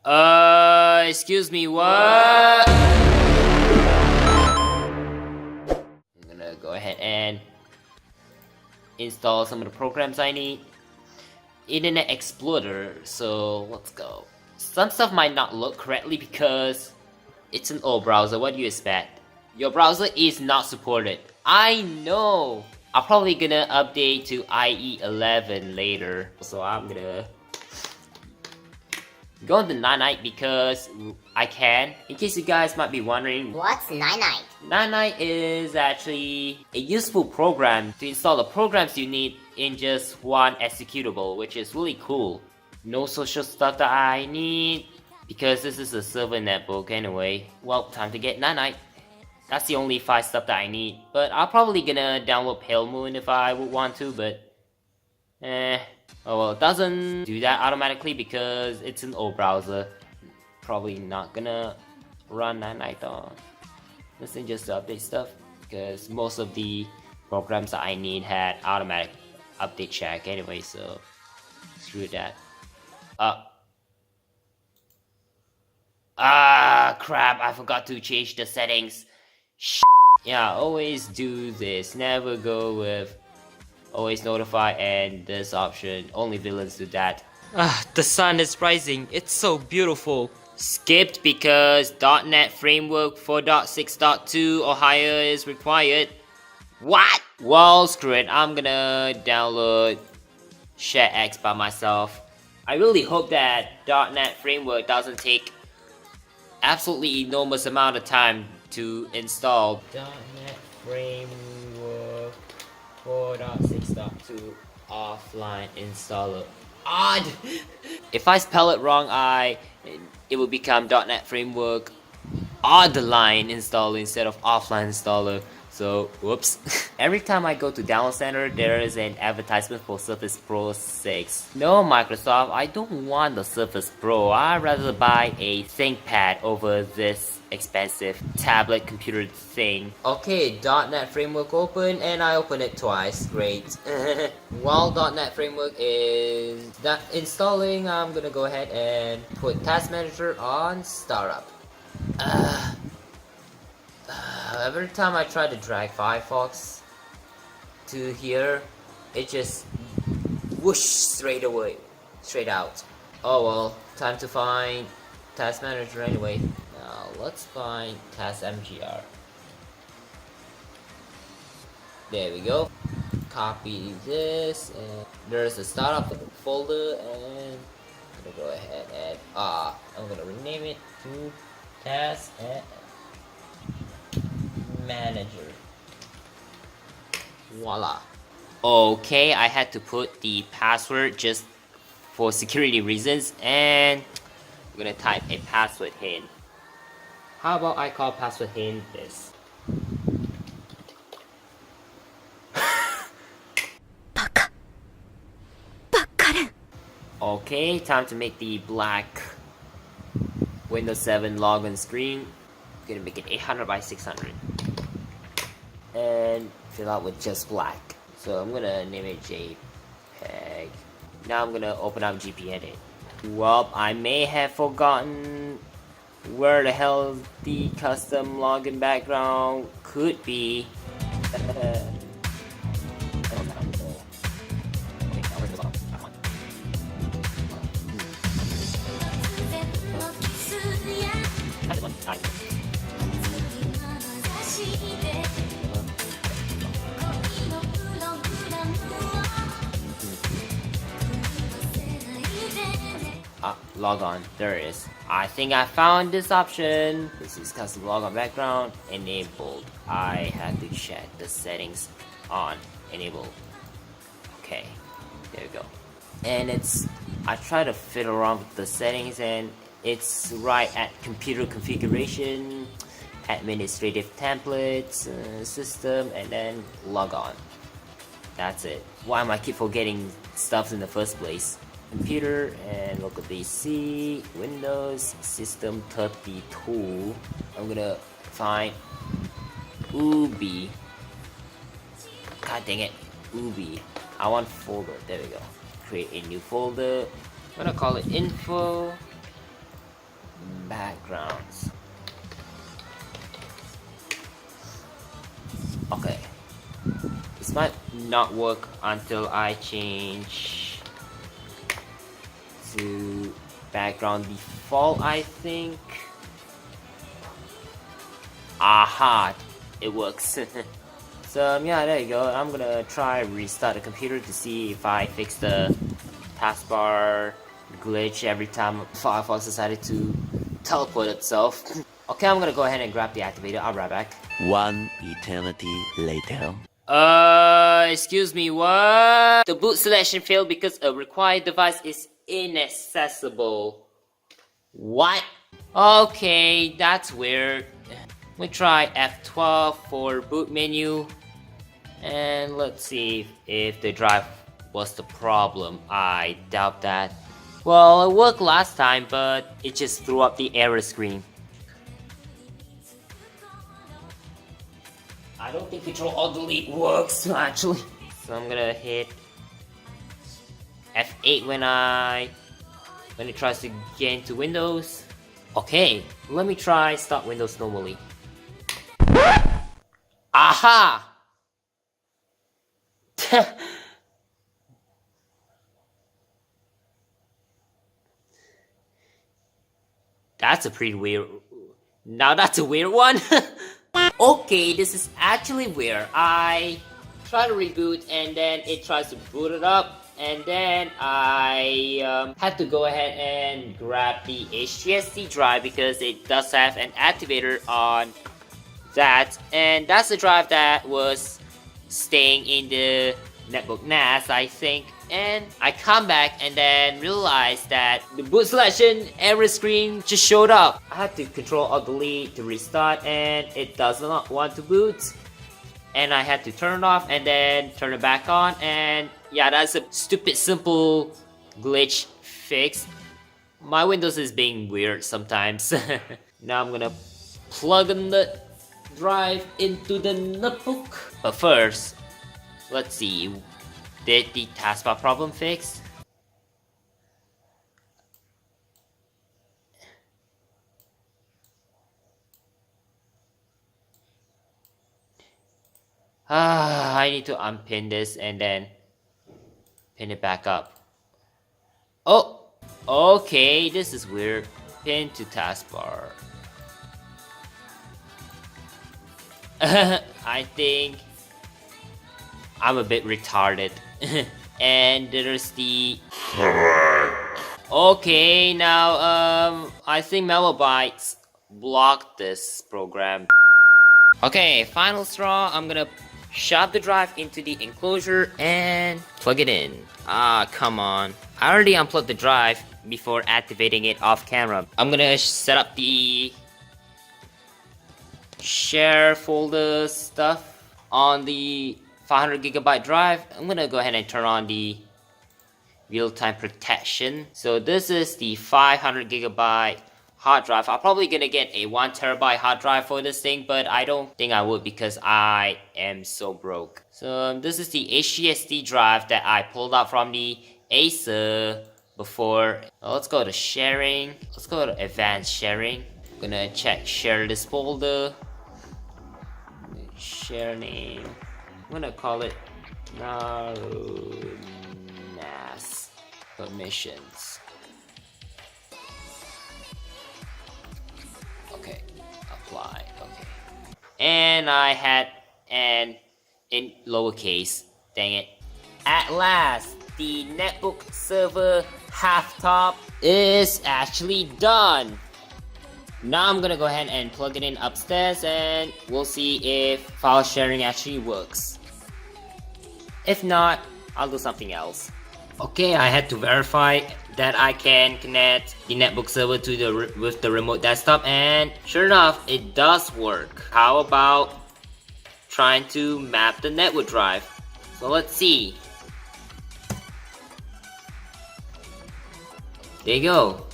Excuse me, what? I'm gonna go ahead and install some of the programs I need. Internet Explorer, so let's go. Some stuff might not look correctly because it's an old browser. What do you expect? Your browser is not supported. I know! I'm probably gonna update to IE 11 later, so I'm gonna go into Nanite because I can. In case you guys might be wondering, What's Nanite? Nanite is actually a useful program to install the programs you need in just one executable, which is really cool. No social stuff that I need because this is a server netbook anyway. Well, time to get Nanite. That's the only 5 stuff that I need, but I'm probably gonna download Pale Moon if I would want to, but oh well, it doesn't do that automatically because it's an old browser. Probably not gonna run Nanite on this thing just to update stuff because most of the programs that I need had automatic update check anyway, so screw that. Crap, I forgot to change the settings. Yeah, always do this. Never go with always notify and this option. Only villains do that. The sun is rising. It's so beautiful. Skipped because .NET Framework 4.6.2 or higher is required. What? Well, screw it. I'm gonna download ShareX by myself. I really hope that .NET Framework doesn't take absolutely enormous amount of time to install. .NET Framework 4.6.2 offline installer. Odd! If I spell it wrong, it will become .NET Framework Oddline installer instead of offline installer. So, whoops. Every time I go to Download Center, there is an advertisement for Surface Pro 6. No, Microsoft, I don't want the Surface Pro. I'd rather buy a ThinkPad over this expensive tablet computer thing. Okay, .NET Framework open, and I open it twice. Great. While .NET Framework is installing, I'm gonna go ahead and put Task Manager on Startup. Every time I try to drag Firefox to here, it just whoosh straight out. Oh well, time to find Task Manager anyway. Now let's find Task MGR. There we go. Copy this, and there's a startup folder, and I'm gonna go ahead and I'm gonna rename it to Task Manager. Voila. Okay, I had to put the password just for security reasons, and I'm gonna type a password hint. How about I call password hint this? Okay, time to make the black Windows 7 login screen. I'm gonna make it 800 by 600 and fill out with just black. So I'm gonna name it JPEG. Now I'm gonna open up GPedit. Well, I may have forgotten where the hell the custom login background could be. Log on, there it is. I think I found this option. This is custom logon background enabled. I had to check the settings on enable. Okay, there we go. And I try to fiddle around with the settings, and it's right at computer configuration, administrative templates, system, and then log on. That's it. Why am I keep forgetting stuff in the first place? Computer and local PC, Windows, System 32. I'm gonna find Ubi. God dang it, Ubi. I want folder. There we go. Create a new folder. I'm gonna call it info. This might not work until I change to background default, I think. Aha, it works. So yeah, there you go. I'm gonna try restart the computer to see if I fix the taskbar glitch every time Firefox decided to teleport itself. Okay, I'm gonna go ahead and grab the activator. I'll be right back. One eternity later. Excuse me, what? The boot selection failed because a required device is inaccessible. What? Okay, that's weird. We try F12 for boot menu. And let's see if the drive was the problem. I doubt that. Well, it worked last time, but it just threw up the error screen. I don't think Control-Alt-Delete works, actually. So I'm gonna hit F8 when it tries to get into Windows. Okay, let me try start Windows normally. Aha! That's a pretty weird... Now that's a weird one! Okay, this is actually weird. I try to reboot and then it tries to boot it up, and then I had to go ahead and grab the HDSD drive because it does have an activator on that, and that's the drive that was staying in the Netbook NAS, I think. And I come back and then realized that the boot selection error screen just showed up. I had to Control-Alt-Delete to restart and it does not want to boot. And I had to turn it off and then turn it back on, and yeah, that's a stupid simple glitch fix. My Windows is being weird sometimes. Now I'm gonna plug in the drive into the notebook. But first, let's see. Did the taskbar problem fix? I need to unpin this and then pin it back up. Oh, okay, this is weird. Pin to taskbar. I think I'm a bit retarded. And there's the... Okay, now I think Malwarebytes blocked this program. Okay, final straw. I'm gonna shove the drive into the enclosure and plug it in. Ah, come on. I already unplugged the drive before activating it off camera. I'm gonna set up the share folder stuff on the 500GB drive. I'm gonna go ahead and turn on the real-time protection. So this is the 500GB hard drive. I'm probably gonna get a 1TB hard drive for this thing, but I don't think I would because I am so broke. So this is the HDSD drive that I pulled out from the Acer before. Let's go to sharing. Let's go to advanced sharing. I'm gonna check share this folder. Share name. I'm gonna call it NAS permissions. Okay, apply. Okay, and I had an in lowercase. Dang it! At last, the netbook server half-top is actually done. Now I'm gonna go ahead and plug it in upstairs and we'll see if file sharing actually works. If not, I'll do something else. Okay, I had to verify that I can connect the netbook server to with the remote desktop, and sure enough, it does work. How about trying to map the network drive? So let's see. There you go.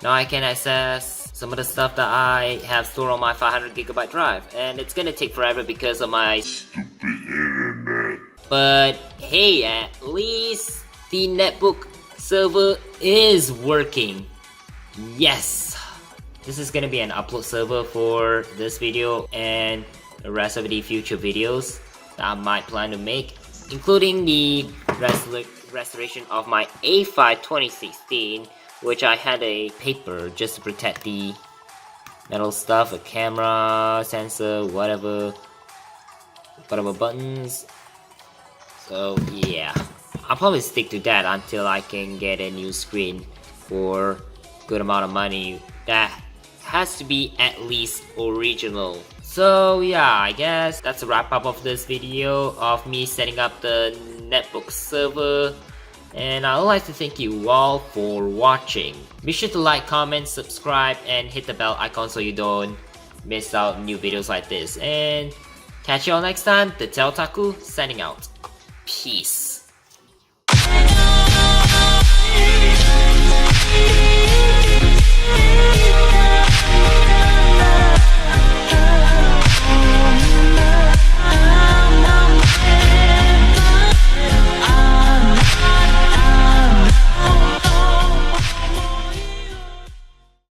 Now I can access some of the stuff that I have stored on my 500GB drive, and it's gonna take forever because of my stupid internet. But hey, at least the netbook server is working. Yes! This is gonna be an upload server for this video and the rest of the future videos. that I might plan to make, including the restoration of my A5 2016, which I had a paper just to protect the metal stuff, a camera, sensor, whatever buttons. So yeah, I'll probably stick to that until I can get a new screen for good amount of money. That has to be at least original. So yeah, I guess that's a wrap up of this video of me setting up the Netbook server. And I would like to thank you all for watching. Be sure to like, comment, subscribe, and hit the bell icon so you don't miss out new videos like this. And catch you all next time. TheTechOtaku signing out. Peace.